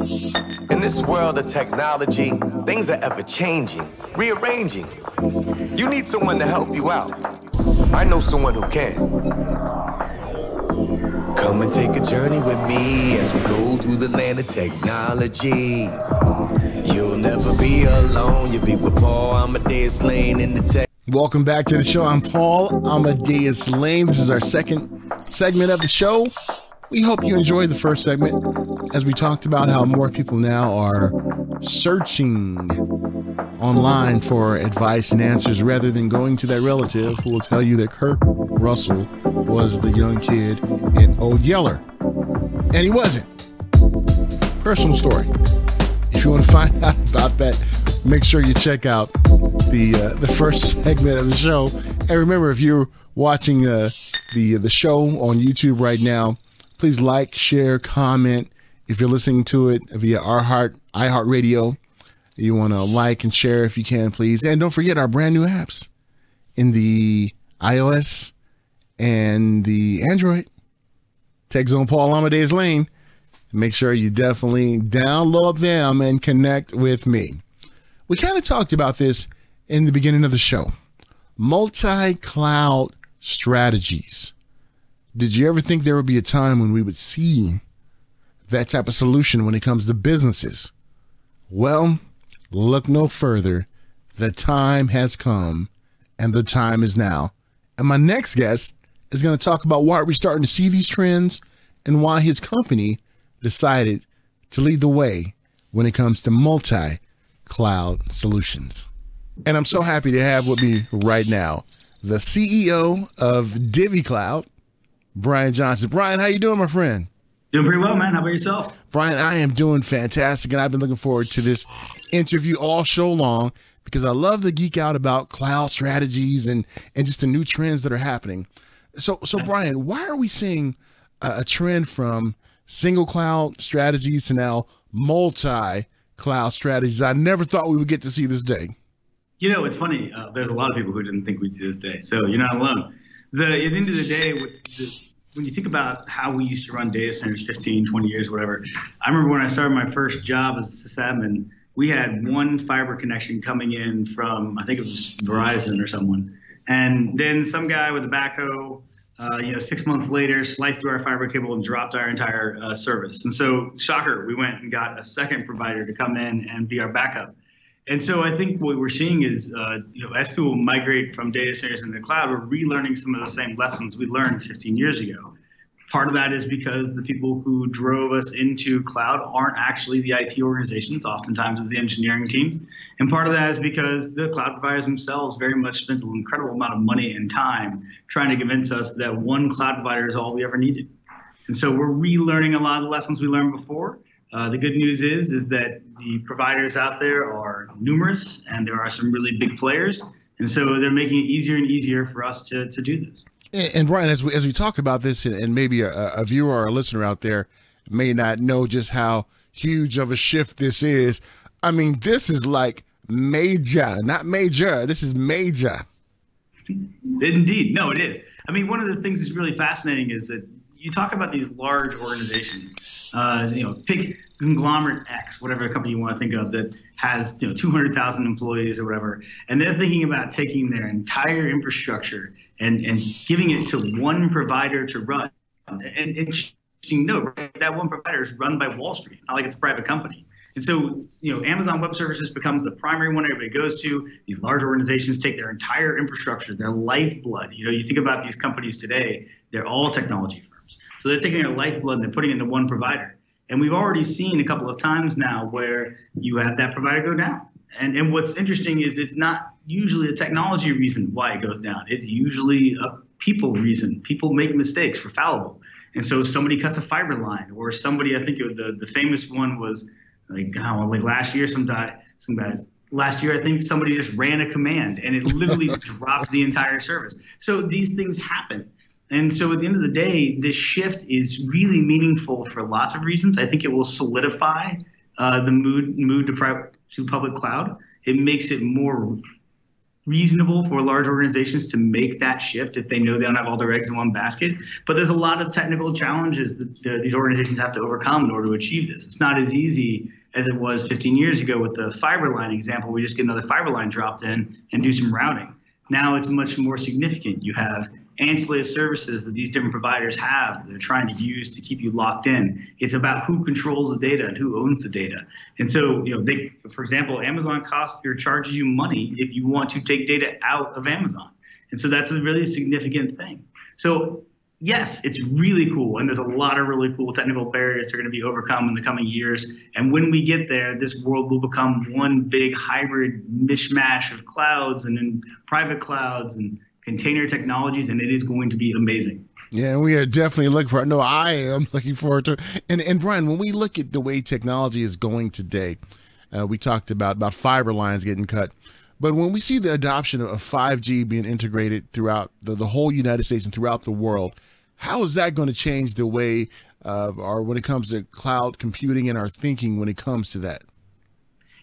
In this world of technology, things are ever changing, rearranging. You need someone to help you out. I know someone who can. Come and take a journey with me as we go through the land of technology. You'll never be alone. You'll be with Paul Amadeus Lane in the tech. Welcome back to the show. I'm Paul Amadeus Lane. This is our second segment of the show. We hope you enjoyed the first segment as we talked about how more people now are searching online for advice and answers rather than going to that relative who will tell you that Kurt Russell was the young kid in Old Yeller. And he wasn't. Personal story. If you want to find out about that, make sure you check out the first segment of the show. And remember, if you're watching the show on YouTube right now, please like, share, comment. If you're listening to it via iHeartRadio, you want to like and share if you can, please. And don't forget our brand new apps in the iOS and the Android. Tech Zone Paul Amadeus Lane. Make sure you definitely download them and connect with me. We kind of talked about this in the beginning of the show. Multi-cloud strategies. Did you ever think there would be a time when we would see that type of solution when it comes to businesses? Well, look no further. The time has come, and the time is now. And my next guest is going to talk about why we're starting to see these trends and why his company decided to lead the way when it comes to multi-cloud solutions. And I'm so happy to have with me right now the CEO of Divvy Cloud, Brian Johnson. Brian, how you doing, my friend? Doing pretty well, man. How about yourself? Brian, I am doing fantastic, and I've been looking forward to this interview all show long because I love to geek out about cloud strategies and just the new trends that are happening. So Brian, why are we seeing a trend from single cloud strategies to now multi-cloud strategies? I never thought we would get to see this day. You know, it's funny. There's a lot of people who didn't think we'd see this day, so you're not alone. At the end of the day, when you think about how we used to run data centers 15, 20 years, whatever, I remember when I started my first job as a sysadmin, we had one fiber connection coming in from, I think it was Verizon or someone. And then some guy with a backhoe, 6 months later, sliced through our fiber cable and dropped our entire service. And so, shocker, we went and got a second provider to come in and be our backup. And so I think what we're seeing is, as people migrate from data centers into the cloud, we're relearning some of the same lessons we learned 15 years ago. Part of that is because the people who drove us into cloud aren't actually the IT organizations, oftentimes it's the engineering teams. And part of that is because the cloud providers themselves very much spent an incredible amount of money and time trying to convince us that one cloud provider is all we ever needed. And so we're relearning a lot of the lessons we learned before. The good news is that the providers out there are numerous and there are some really big players. And so they're making it easier and easier for us to do this. And Brian, as we talk about this, and maybe a viewer or a listener out there may not know just how huge of a shift this is. I mean, this is like major, not major. This is major. Indeed. No, it is. I mean, one of the things that's really fascinating is that you talk about these large organizations, pick conglomerate X, whatever company you want to think of, that has 200,000 employees or whatever, and they're thinking about taking their entire infrastructure and giving it to one provider to run. And interesting note, right? That one provider is run by Wall Street. It's not like it's a private company. And so, Amazon Web Services becomes the primary one everybody goes to. These large organizations take their entire infrastructure, their lifeblood. You think about these companies today, they're all technology firms. So they're taking their lifeblood and they're putting it into one provider. And we've already seen a couple of times now where you have that provider go down. And what's interesting is it's not usually a technology reason why it goes down. It's usually a people reason. People make mistakes. We're fallible. And so somebody cuts a fiber line, or somebody, I think the famous one was like last year, last year, I think somebody just ran a command and it literally dropped the entire service. So these things happen. And so at the end of the day, this shift is really meaningful for lots of reasons. I think it will solidify the move to public cloud. It makes it more reasonable for large organizations to make that shift if they know they don't have all their eggs in one basket. But there's a lot of technical challenges that these organizations have to overcome in order to achieve this. It's not as easy as it was 15 years ago with the fiber line example. We just get another fiber line dropped in and do some routing. Now it's much more significant. You have ancillary services that these different providers have that they're trying to use to keep you locked in. It's about who controls the data and who owns the data. And so, for example, Amazon charges you money if you want to take data out of Amazon. And so that's a really significant thing. So yes, it's really cool. And there's a lot of really cool technical barriers that are going to be overcome in the coming years. And when we get there, this world will become one big hybrid mishmash of clouds and then private clouds and container technologies, and it is going to be amazing. Yeah, and we are definitely looking for it. No, I am looking forward to it. And Brian, when we look at the way technology is going today, we talked about fiber lines getting cut. But when we see the adoption of 5G being integrated throughout the whole United States and throughout the world, how is that going to change the way or when it comes to cloud computing and our thinking when it comes to that?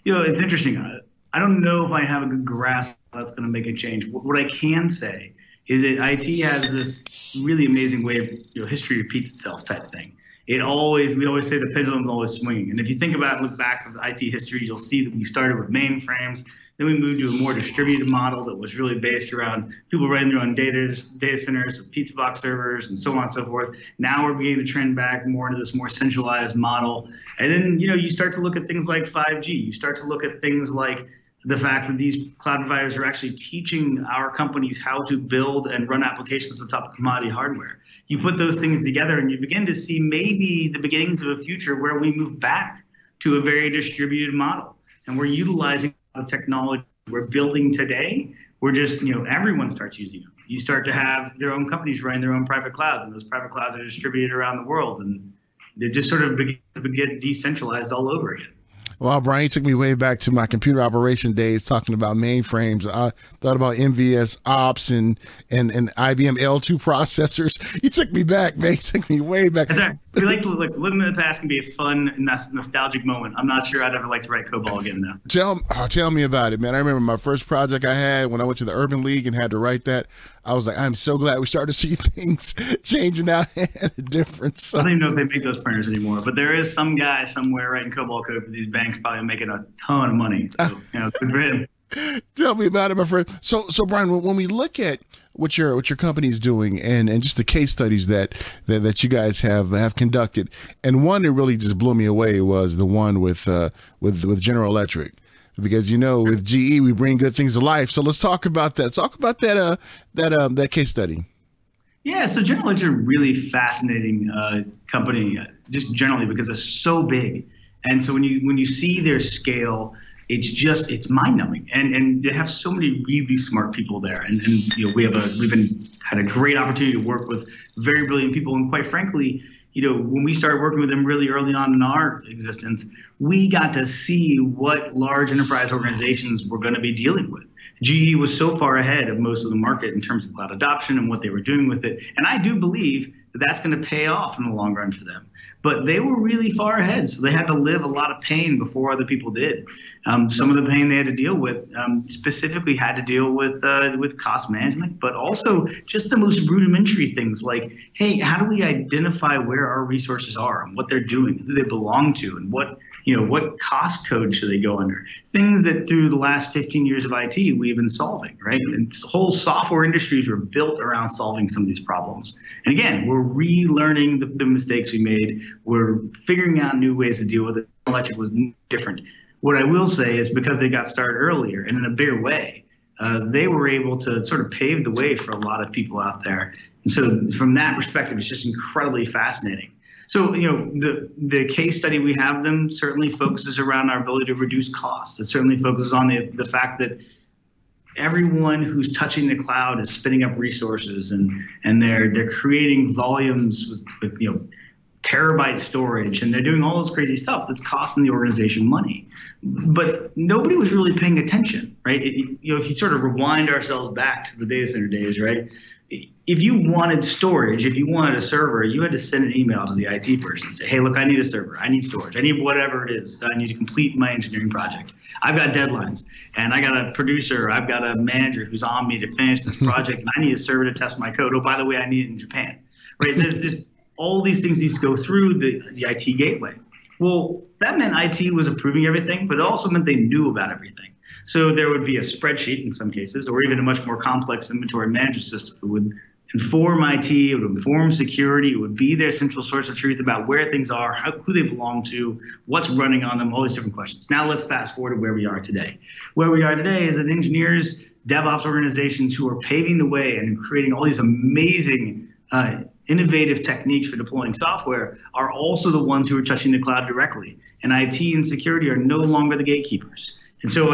It's interesting. I don't know if I have a good grasp how that's going to make a change. What I can say is that IT has this really amazing way of, history repeats itself type thing. We always say the pendulum is always swinging. And if you think about it, look back at IT history, you'll see that we started with mainframes. Then we moved to a more distributed model that was really based around people running their own data centers with pizza box servers and so on and so forth. Now we're beginning to trend back more into this more centralized model. And then, you start to look at things like 5G. You start to look at things like the fact that these cloud providers are actually teaching our companies how to build and run applications on top of commodity hardware. You put those things together and you begin to see maybe the beginnings of a future where we move back to a very distributed model. And we're utilizing the technology we're building today. We're just, everyone starts using them. You start to have their own companies running their own private clouds, and those private clouds are distributed around the world. And they just sort of begin to get decentralized all over again. Well, Brian, you took me way back to my computer operation days talking about mainframes. I thought about MVS ops and IBM L2 processors. You took me back, man. You took me way back. We like to living in the past can be a fun and nostalgic moment. I'm not sure I'd ever like to write COBOL again now. Tell me about it, man. I remember my first project I had when I went to the Urban League and had to write that. I was like, I'm so glad we started to see things changing out and a difference. I don't even know if they make those printers anymore, but there is some guy somewhere writing COBOL code for these banks probably making a ton of money. So, good for him. Tell me about it, my friend. So Brian, when we look at what your company is doing and just the case studies that you guys have conducted, and one that really just blew me away was the one with General Electric, because with GE we bring good things to life. So let's talk about that. Talk about that case study. Yeah, so General Electric is a really fascinating company, just generally because it's so big, and so when you see their scale, it's mind-numbing, and they have so many really smart people there, and we've had a great opportunity to work with very brilliant people, and quite frankly, when we started working with them really early on in our existence, we got to see what large enterprise organizations were going to be dealing with. GE was so far ahead of most of the market in terms of cloud adoption and what they were doing with it, and I do believe that that's going to pay off in the long run for them. But they were really far ahead, so they had to live a lot of pain before other people did. Some of the pain they had to deal with specifically had to deal with cost management, but also just the most rudimentary things like, hey, how do we identify where our resources are and what they're doing, who they belong to, and what cost code should they go under? Things that through the last 15 years of IT we've been solving, right? And whole software industries were built around solving some of these problems. And again, we're relearning the mistakes we made. We're figuring out new ways to deal with it. Electric was different. What I will say is because they got started earlier and in a bigger way, they were able to sort of pave the way for a lot of people out there. And so from that perspective, it's just incredibly fascinating. So, the case study we have them certainly focuses around our ability to reduce costs. It certainly focuses on the fact that everyone who's touching the cloud is spinning up resources and they're creating volumes with terabyte storage, and they're doing all this crazy stuff that's costing the organization money. But nobody was really paying attention, right? If you sort of rewind ourselves back to the data center days, right? if you wanted storage, if you wanted a server, you had to send an email to the IT person and say, hey, look, I need a server. I need storage. I need whatever it is that I need to complete my engineering project. I've got deadlines, and I got a producer. I've got a manager who's on me to finish this project, and I need a server to test my code. Oh, by the way, I need it in Japan. Right? There's just all these things need to go through the IT gateway. Well, that meant IT was approving everything, but it also meant they knew about everything. So there would be a spreadsheet in some cases, or even a much more complex inventory management system that would inform IT, it would inform security, it would be their central source of truth about where things are, who they belong to, what's running on them, all these different questions. Now let's fast forward to where we are today. Where we are today is that engineers, DevOps organizations who are paving the way and creating all these amazing innovative techniques for deploying software are also the ones who are touching the cloud directly. And IT and security are no longer the gatekeepers. And so,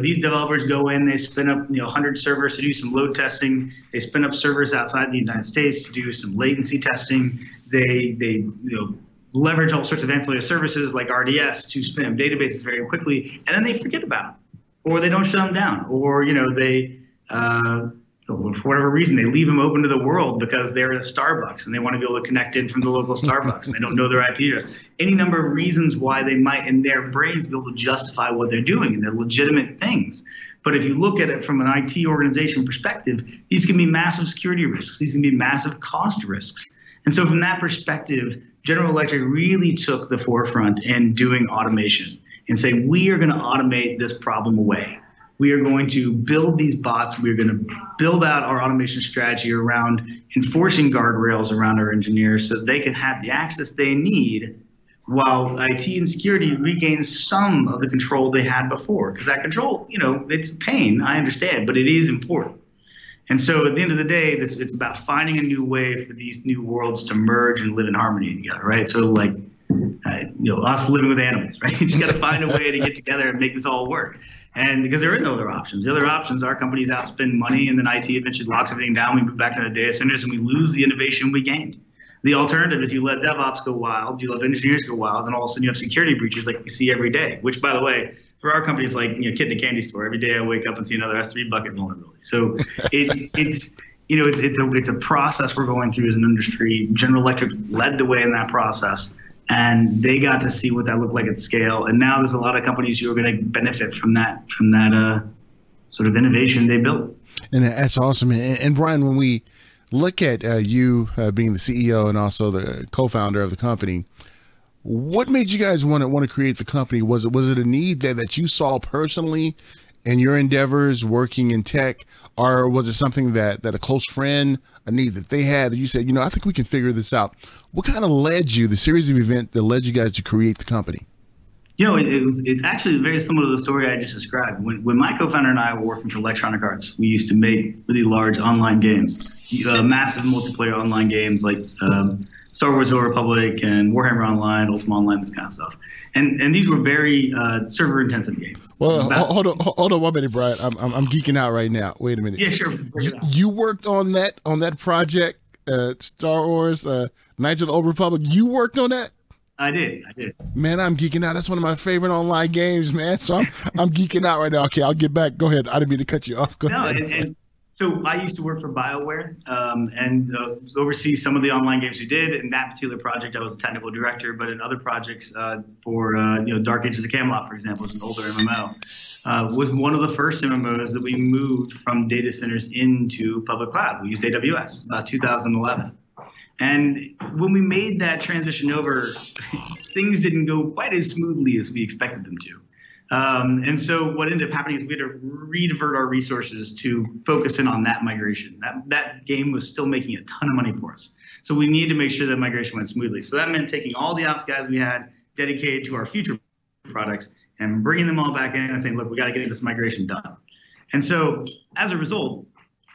these developers go in, they spin up, 100 servers to do some load testing. They spin up servers outside the United States to do some latency testing. They leverage all sorts of ancillary services like RDS to spin up databases very quickly, and then they forget about them, or they don't shut them down, or for whatever reason, they leave them open to the world because they're at a Starbucks and they want to be able to connect in from the local Starbucks and they don't know their IP address. Any number of reasons why they might, in their brains, be able to justify what they're doing, and they're legitimate things. But if you look at it from an IT organization perspective, these can be massive security risks. These can be massive cost risks. And so from that perspective, General Electric really took the forefront in doing automation and say, we are going to automate this problem away. We are going to build these bots. We're going to build out our automation strategy around enforcing guardrails around our engineers so that they can have the access they need while IT and security regain some of the control they had before. Because that control, it's a pain, I understand, but it is important. And so at the end of the day, it's about finding a new way for these new worlds to merge and live in harmony together, right? So us living with animals, right? You just got to find a way to get together and make this all work. And because there are no other options. The other options are companies outspend money and then IT eventually locks everything down. We move back to the data centers and we lose the innovation we gained. The alternative is you let DevOps go wild, you let engineers go wild, and all of a sudden you have security breaches like we see every day, which, by the way, for our companies like kid in a candy store, every day I wake up and see another S3 bucket vulnerability. So it's a process we're going through as an industry. General Electric led the way in that process. And they got to see what that looked like at scale. And now there's a lot of companies who are going to benefit from that sort of innovation they built. And that's awesome. And Brian, when we look at you being the CEO and also the co-founder of the company, what made you guys want to create the company? Was it a need that you saw personally in your endeavors working in tech, or was it something that a close friend, a need that they had that you said, I think we can figure this out? What kind of led you, the series of events that led you guys to create the company? It's actually very similar to the story I just described. When my co-founder and I were working for Electronic Arts, we used to make really large online games, massive multiplayer online games like Star Wars: The Old Republic and Warhammer Online, Ultima Online, this kind of stuff. And these were very server-intensive games. Well, hold on 1 minute, Brian. I'm geeking out right now. Wait a minute. Yeah, sure. You worked on that project, Star Wars, Knights of the Old Republic. You worked on that? I did. Man, I'm geeking out. That's one of my favorite online games, man. So I'm geeking out right now. Okay, I'll get back. Go ahead. I didn't mean to cut you off. Go ahead. And so I used to work for BioWare and oversee some of the online games we did. In that particular project, I was a technical director, but in other projects for Dark Ages of Camelot, for example, is an older MMO, was one of the first MMOs that we moved from data centers into public cloud. We used AWS, 2011. And when we made that transition over, things didn't go quite as smoothly as we expected them to. And so what ended up happening is we had to redivert our resources to focus in on that migration. That game was still making a ton of money for us. So we needed to make sure that migration went smoothly. So that meant taking all the ops guys we had dedicated to our future products and bringing them all back in and saying, look, we got to get this migration done. And so as a result,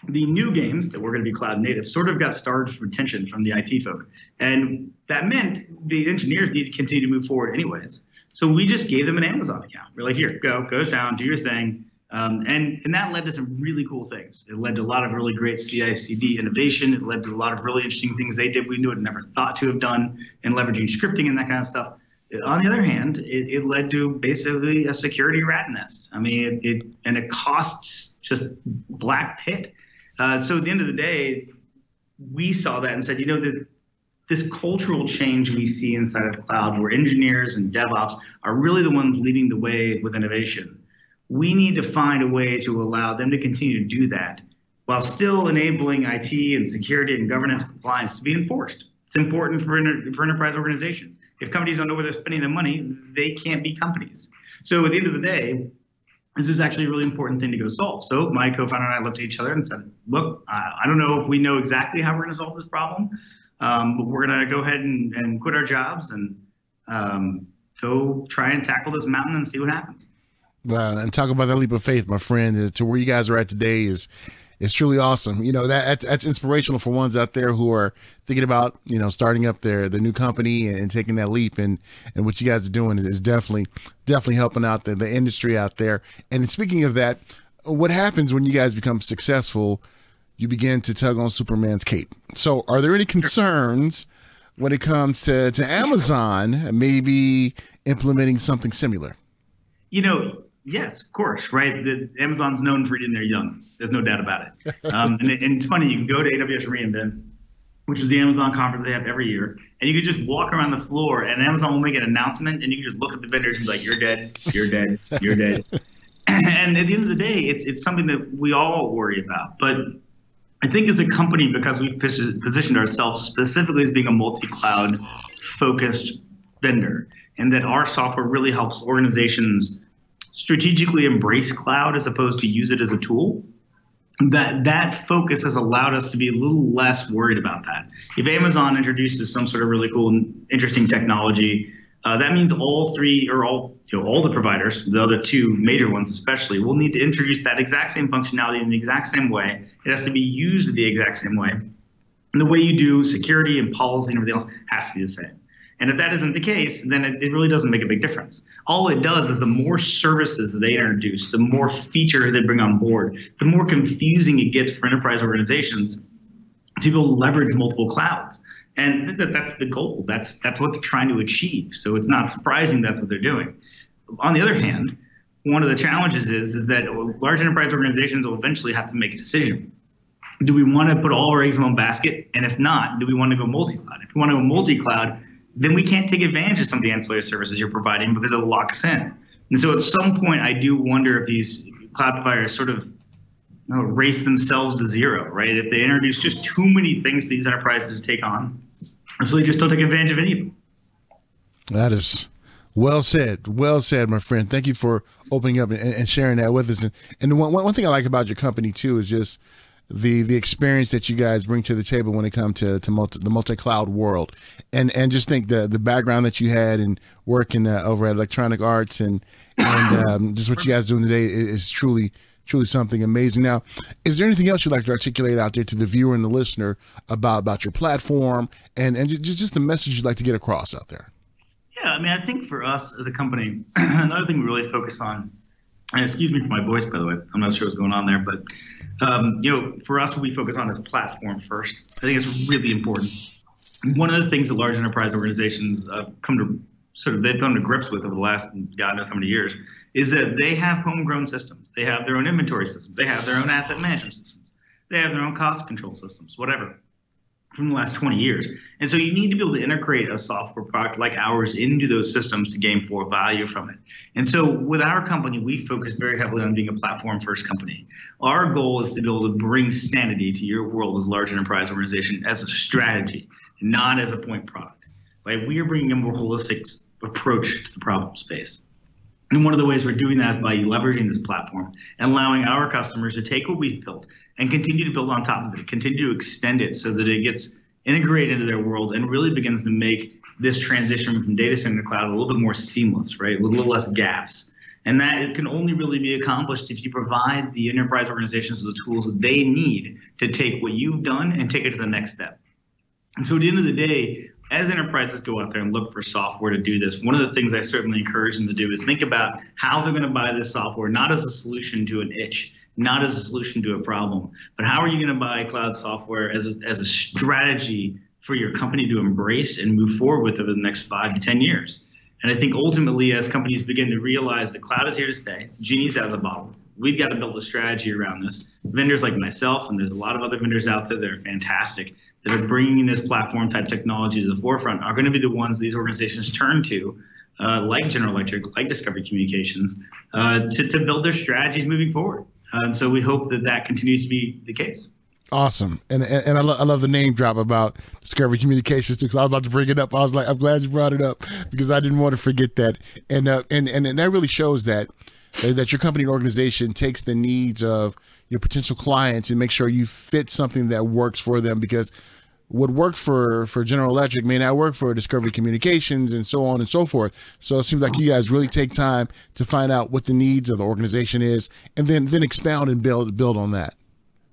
the new games that were going to be cloud native sort of got starved for attention from the IT folk. And that meant the engineers needed to continue to move forward anyways. So we just gave them an Amazon account. We're like, here, go down, do your thing. And that led to some really cool things. It led to a lot of really great CI/CD innovation. It led to a lot of really interesting things they did we knew had never thought to have done, and leveraging scripting and that kind of stuff. On the other hand, it led to basically a security rat nest. I mean, it costs just black pit. So at the end of the day, we saw that and said, this cultural change we see inside of cloud, where engineers and DevOps are really the ones leading the way with innovation. We need to find a way to allow them to continue to do that while still enabling IT and security and governance compliance to be enforced. It's important for enterprise organizations. If companies don't know where they're spending their money, they can't be companies. So at the end of the day, this is actually a really important thing to go solve. So my co-founder and I looked at each other and said, look, I don't know if we know exactly how we're going to solve this problem, but we're going to go ahead and quit our jobs and go try and tackle this mountain and see what happens. And talk about that leap of faith, my friend, to where you guys are at today is truly awesome. That's inspirational for ones out there who are thinking about, starting up their new company and taking that leap. And what you guys are doing is definitely helping out the industry out there. And speaking of that, what happens when you guys become successful? You begin to tug on Superman's cape. So are there any concerns when it comes to Amazon maybe implementing something similar? Yes, of course, right? Amazon's known for eating their young. There's no doubt about it. And it's funny, you can go to AWS reInvent, which is the Amazon conference they have every year, and you can just walk around the floor, and Amazon will make an announcement, and you can just look at the vendors and be like, you're dead, you're dead, you're dead. And at the end of the day, it's something that we all worry about. But I think as a company, because we've positioned ourselves specifically as being a multi-cloud focused vendor, and that our software really helps organizations strategically embrace cloud as opposed to use it as a tool, that focus has allowed us to be a little less worried about that. If Amazon introduces some sort of really cool and interesting technology, that means all the providers, the other two major ones especially, will need to introduce that exact same functionality in the exact same way. It has to be used the exact same way. And the way you do security and policy and everything else has to be the same. And if that isn't the case, then it really doesn't make a big difference. All it does is the more services that they introduce, the more features they bring on board, the more confusing it gets for enterprise organizations to be able to leverage multiple clouds. And that's the goal. That's what they're trying to achieve. So it's not surprising that's what they're doing. On the other hand, one of the challenges is that large enterprise organizations will eventually have to make a decision. Do we want to put all our eggs in one basket? And if not, do we want to go multi-cloud? If we want to go multi-cloud, then we can't take advantage of some of the ancillary services you're providing because it'll lock us in. And so at some point, I do wonder if these cloud providers sort of race themselves to zero, right? If they introduce just too many things these enterprises take on, so they just don't take advantage of any of them. That is well said, my friend. Thank you for opening up and sharing that with us. And one thing I like about your company too is just the experience that you guys bring to the table when it comes to the multi-cloud world, and just think the background that you had and working over at Electronic Arts and just what you guys are doing today is truly something amazing. Now, is there anything else you'd like to articulate out there to the viewer and the listener about your platform and just the message you'd like to get across out there? Yeah, I mean, I think for us as a company, another thing we really focus on, and excuse me for my voice, by the way, I'm not sure what's going on there, but for us, what we focus on is platform first. I think it's really important. One of the things that large enterprise organizations they've come to grips with over the last God knows how many years is that they have homegrown systems. They have their own inventory systems. They have their own asset management systems. They have their own cost control systems, whatever, from the last 20 years. And so you need to be able to integrate a software product like ours into those systems to gain more value from it. And so with our company, we focus very heavily on being a platform-first company. Our goal is to be able to bring sanity to your world as a large enterprise organization as a strategy, not as a point product. Right? We are bringing a more holistic approach to the problem space. And one of the ways we're doing that is by leveraging this platform and allowing our customers to take what we've built and continue to build on top of it, continue to extend it so that it gets integrated into their world and really begins to make this transition from data center to cloud a little bit more seamless, right? With a little less gaps. And that it can only really be accomplished if you provide the enterprise organizations with the tools that they need to take what you've done and take it to the next step. And so at the end of the day, as enterprises go out there and look for software to do this, one of the things I certainly encourage them to do is think about how they're going to buy this software, not as a solution to an itch, not as a solution to a problem, but how are you going to buy cloud software as a strategy for your company to embrace and move forward with over the next 5 to 10 years. And I think ultimately, as companies begin to realize the cloud is here to stay, genie's out of the bottle, we've got to build a strategy around this. Vendors like myself, and there's a lot of other vendors out there that are fantastic, that are bringing this platform type technology to the forefront are going to be the ones these organizations turn to, like General Electric, like Discovery Communications, to build their strategies moving forward. And so we hope that that continues to be the case. Awesome. And I love the name drop about Discovery Communications too, because I was about to bring it up. I was like, I'm glad you brought it up because I didn't want to forget that. And that really shows that your company and organization takes the needs of your potential clients and make sure you fit something that works for them, because what worked for General Electric may not work for Discovery Communications and so on and so forth. So it seems like you guys really take time to find out what the needs of the organization is and then expound and build on that.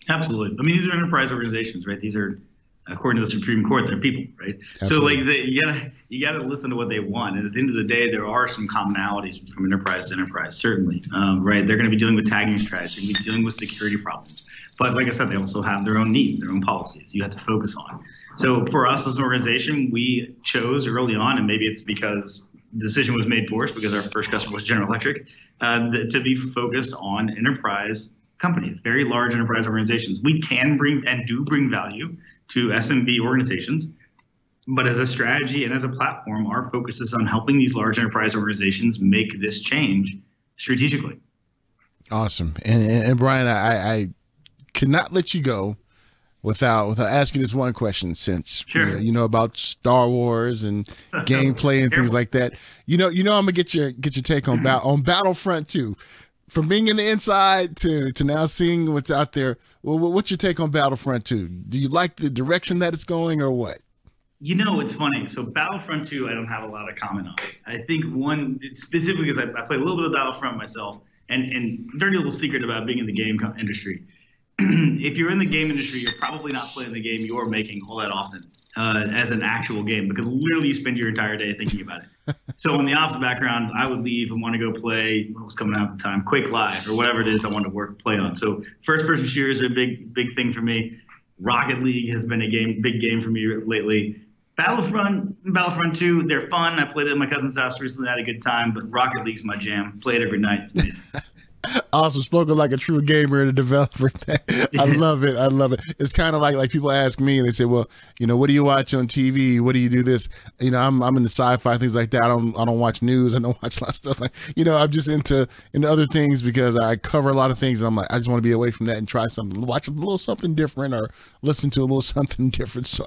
Absolutely. I mean, these are enterprise organizations, right? These are, according to the Supreme Court, they're people, right? Absolutely. So like you gotta listen to what they want. And at the end of the day, there are some commonalities from enterprise to enterprise, certainly, right? They're going to be dealing with tagging strategy, they're going to be dealing with security problems. But like I said, they also have their own needs, their own policies you have to focus on. So for us as an organization, we chose early on, and maybe it's because the decision was made for us because our first customer was General Electric, to be focused on enterprise companies, very large enterprise organizations. We can bring and do bring value to SMB organizations, but as a strategy and as a platform, our focus is on helping these large enterprise organizations make this change strategically. Awesome. And Brian, I cannot let you go without asking this one question, since sure. you know about Star Wars and gameplay and things like that. You know I'm gonna get your take on Battlefront 2. From being in the inside to now seeing what's out there, well, what's your take on Battlefront 2? Do you like the direction that it's going or what? You know, it's funny. So Battlefront 2, I don't have a lot of comment on. I think one, specifically because I play a little bit of Battlefront myself, and dirty little secret about being in the game industry. If you're in the game industry, you're probably not playing the game you're making all that often as an actual game, because literally you spend your entire day thinking about it. So in the ops background, I would leave and want to go play what was coming out at the time, Quake Live or whatever it is I want to play on. So first-person shooters are a big thing for me. Rocket League has been a big game for me lately. Battlefront 2, they're fun. I played it at my cousin's house recently, had a good time, but Rocket League's my jam. Play it every night. It's amazing. Awesome. Spoken like a true gamer and a developer. I love it. I love it. It's kind of like people ask me and they say, well, what do you watch on TV? What do you do this? I'm into sci-fi, things like that. I don't watch news. I don't watch a lot of stuff. I'm just into other things because I cover a lot of things. And I'm like, I just want to be away from that and try something, watch a little something different or listen to a little something different. So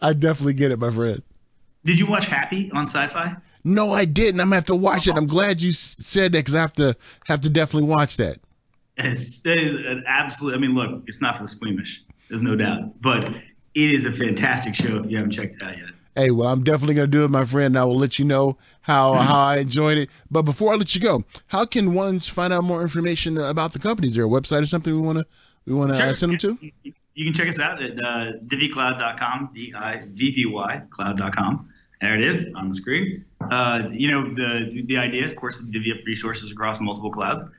I definitely get it, my friend. Did you watch Happy on Sci-Fi? No, I didn't. I'm gonna have to watch it. I'm glad you said that because I have to definitely watch that. It is an absolute. I mean, look, it's not for the squeamish. There's no doubt, but it is a fantastic show if you haven't checked it out yet. Hey, well, I'm definitely gonna do it, my friend. And I will let you know how I enjoyed it. But before I let you go, how can ones find out more information about the company? Is there a website or something we want to sure. send them to? You can check us out at divvycloud.com, DIVVY cloud.com. There it is on the screen. The idea, of course, is to divvy up resources across multiple clouds.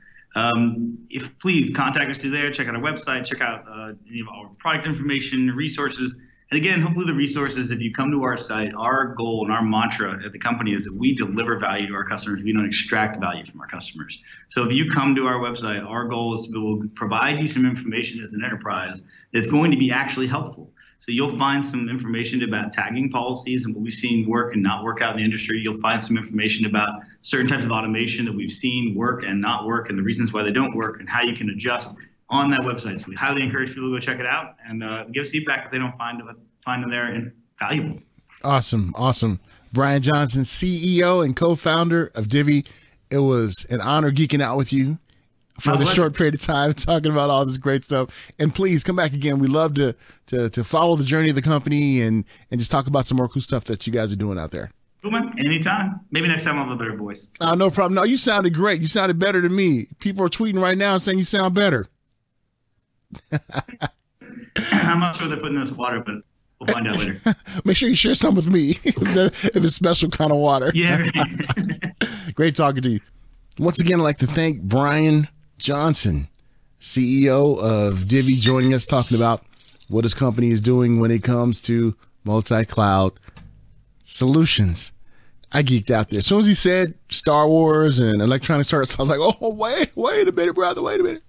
If please contact us through there, check out our website, check out any of our product information, resources. And again, hopefully the resources, if you come to our site, our goal and our mantra at the company is that we deliver value to our customers. We don't extract value from our customers. So if you come to our website, our goal is to be able to provide you some information as an enterprise that's going to be actually helpful. So you'll find some information about tagging policies and what we've seen work and not work out in the industry. You'll find some information about certain types of automation that we've seen work and not work and the reasons why they don't work and how you can adjust on that website. So we highly encourage people to go check it out and give us feedback if they don't find them there valuable. Awesome. Brian Johnson, CEO and co-founder of Divvy. It was an honor geeking out with you for the short period of time, talking about all this great stuff. And please come back again. We love to follow the journey of the company and just talk about some more cool stuff that you guys are doing out there. Cool, man. Anytime. Maybe next time I'll have a better voice. No problem. No, you sounded great. You sounded better than me. People are tweeting right now saying you sound better. I'm not sure they're putting this water, but we'll find out later. Make sure you share some with me if it's special kind of water. Yeah. Great talking to you. Once again, I'd like to thank Brian Johnson, CEO of Divvy, joining us, talking about what his company is doing when it comes to multi-cloud solutions. I geeked out there. As soon as he said Star Wars and electronic arts, I was like, oh, wait a minute, brother, wait a minute.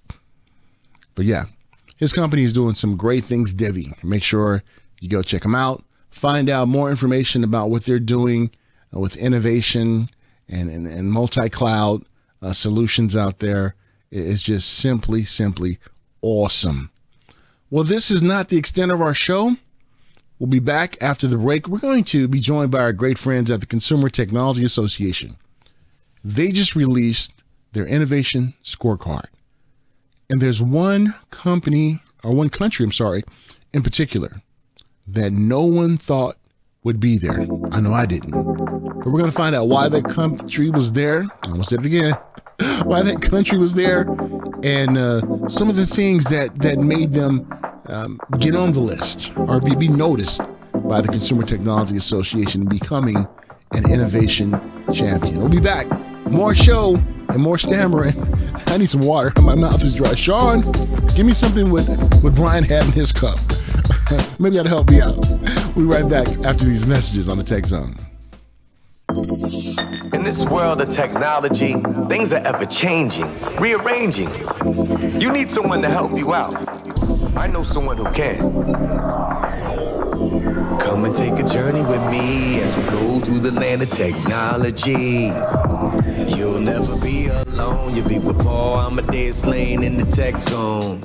But yeah, his company is doing some great things, Divvy. Make sure You go check them out, find out more information about what they're doing with innovation and multi-cloud solutions out there. It's just simply awesome. Well, this is not the extent of our show. We'll be back after the break. We're going to be joined by our great friends at the Consumer Technology Association. They just released their innovation scorecard. And there's one country, in particular, that no one thought would be there. I know I didn't. But we're going to find out why that country was there. I almost did it again. Why that country was there, and some of the things that made them get on the list or be noticed by the Consumer Technology Association, becoming an innovation champion. We'll be back. More show and more stammering. I need some water. My mouth is dry. Sean, give me something with what Brian had in his cup. Maybe that'll help me out. We'll be right back after these messages on the Tech Zone. In this world of technology, things are ever changing, rearranging. You need someone to help you out. I know someone who can. Come and take a journey with me as we go through the land of technology. You'll never be alone. You'll be with Paul Amadeus Lane in the Tech Zone.